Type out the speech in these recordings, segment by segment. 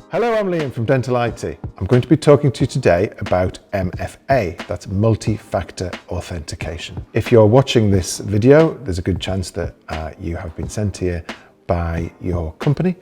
Hello, I'm Liam from Dental IT. I'm going to be talking to you today about MFA, that's Multi Factor Authentication. If you're watching this video, there's a good chance that you have been sent here by your company,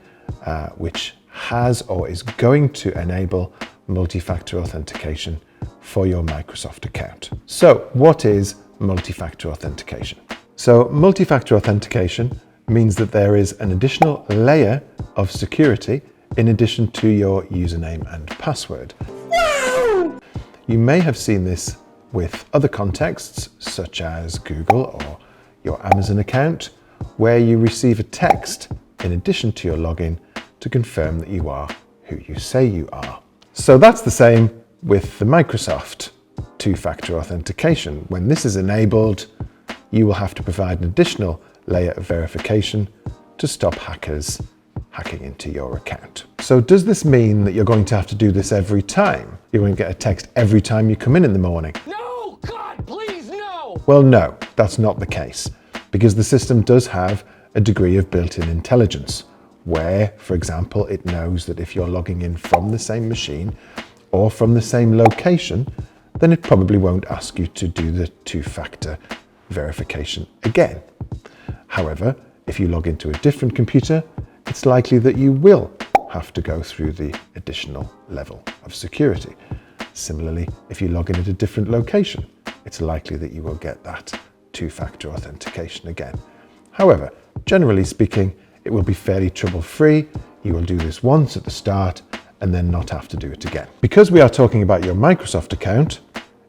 which has or is going to enable multi-factor authentication for your Microsoft account. So what is multi-factor authentication? So multi-factor authentication means that there is an additional layer of security in addition to your username and password. Wow! You may have seen this with other contexts, such as Google or your Amazon account, where you receive a text in addition to your login to confirm that you are who you say you are. So that's the same with the Microsoft two-factor authentication. When this is enabled, you will have to provide an additional layer of verification to stop hackers hacking into your account. So does this mean that you're going to have to do this every time? You're going to get a text every time you come in the morning? No, God, please, no! Well, no, that's not the case, because the system does have a degree of built-in intelligence, where, for example, it knows that if you're logging in from the same machine or from the same location, then it probably won't ask you to do the two-factor verification again. However, if you log into a different computer, it's likely that you will have to go through the additional level of security. Similarly, if you log in at a different location, it's likely that you will get that two-factor authentication again. However, generally speaking, it will be fairly trouble-free. You will do this once at the start and then not have to do it again. Because we are talking about your Microsoft account,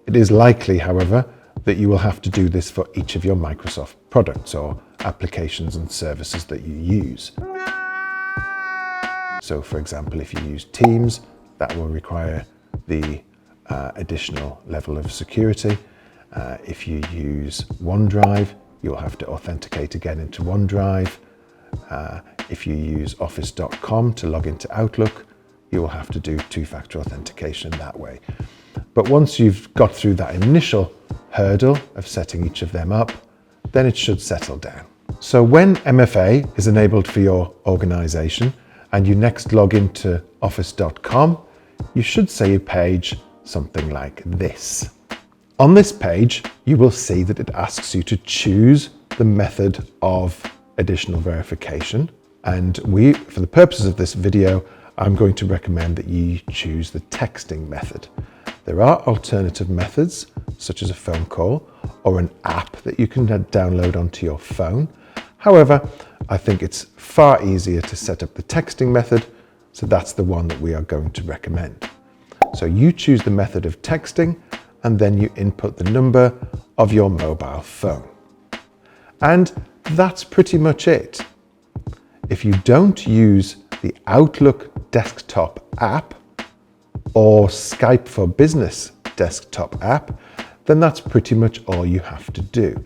it is likely, however, that you will have to do this for each of your Microsoft products or applications and services that you use. So for example, if you use Teams, that will require the additional level of security. If you use OneDrive, you'll have to authenticate again into OneDrive. If you use Office.com to log into Outlook, you will have to do two-factor authentication that way. But once you've got through that initial hurdle of setting each of them up, then it should settle down. So when MFA is enabled for your organization and you next log into Office.com, you should see a page something like this. On this page, you will see that it asks you to choose the method of additional verification. And for the purposes of this video, I'm going to recommend that you choose the texting method. There are alternative methods, such as a phone call or an app that you can download onto your phone. However, I think it's far easier to set up the texting method, so that's the one that we are going to recommend. So you choose the method of texting, and then you input the number of your mobile phone. And that's pretty much it. If you don't use the Outlook desktop app or Skype for Business desktop app, then that's pretty much all you have to do.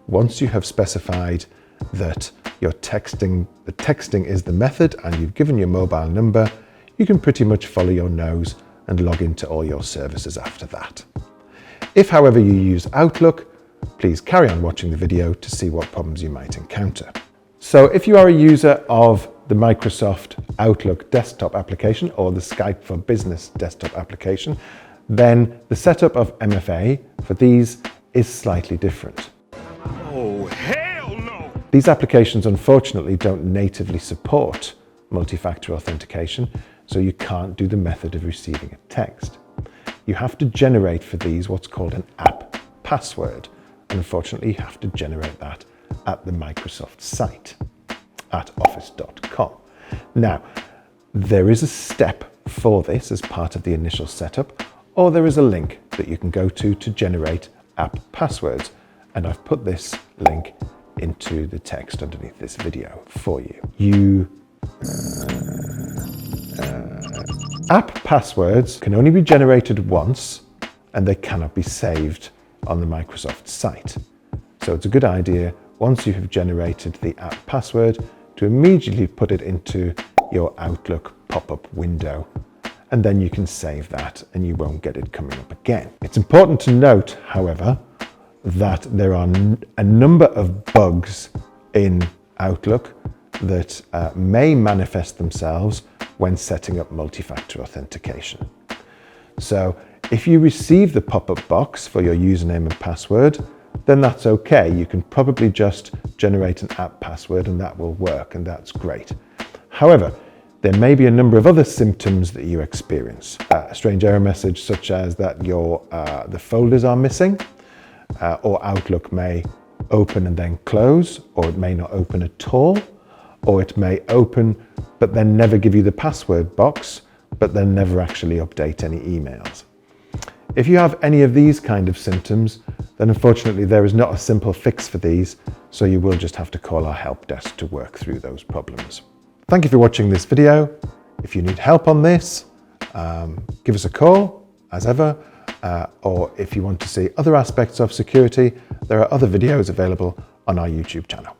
Once you have specified that the texting is the method and you've given your mobile number, you can pretty much follow your nose and log into all your services after that. If, however, you use Outlook, please carry on watching the video to see what problems you might encounter. So if you are a user of the Microsoft Outlook desktop application or the Skype for Business desktop application, then the setup of MFA for these is slightly different. Oh, hell no! These applications unfortunately don't natively support multi-factor authentication, so you can't do the method of receiving a text. You have to generate for these what's called an app password, and unfortunately you have to generate that at the Microsoft site at office.com. Now, there is a step for this as part of the initial setup, or there is a link that you can go to generate app passwords, and I've put this link into the text underneath this video for you. App passwords can only be generated once, and they cannot be saved on the Microsoft site. So it's a good idea, once you have generated the app password, to immediately put it into your Outlook pop-up window, and then you can save that and you won't get it coming up again. It's important to note, however, that there are a number of bugs in Outlook that may manifest themselves when setting up multi-factor authentication. So if you receive the pop-up box for your username and password, then that's okay. You can probably just generate an app password and that will work, and that's great. However, there may be a number of other symptoms that you experience. A strange error message such as that the folders are missing, or Outlook may open and then close, or it may not open at all, or it may open but then never give you the password box, but then never actually update any emails. If you have any of these kind of symptoms, then unfortunately there is not a simple fix for these, so you will just have to call our help desk to work through those problems. Thank you for watching this video. If you need help on this, give us a call, as ever, or if you want to see other aspects of security, there are other videos available on our YouTube channel.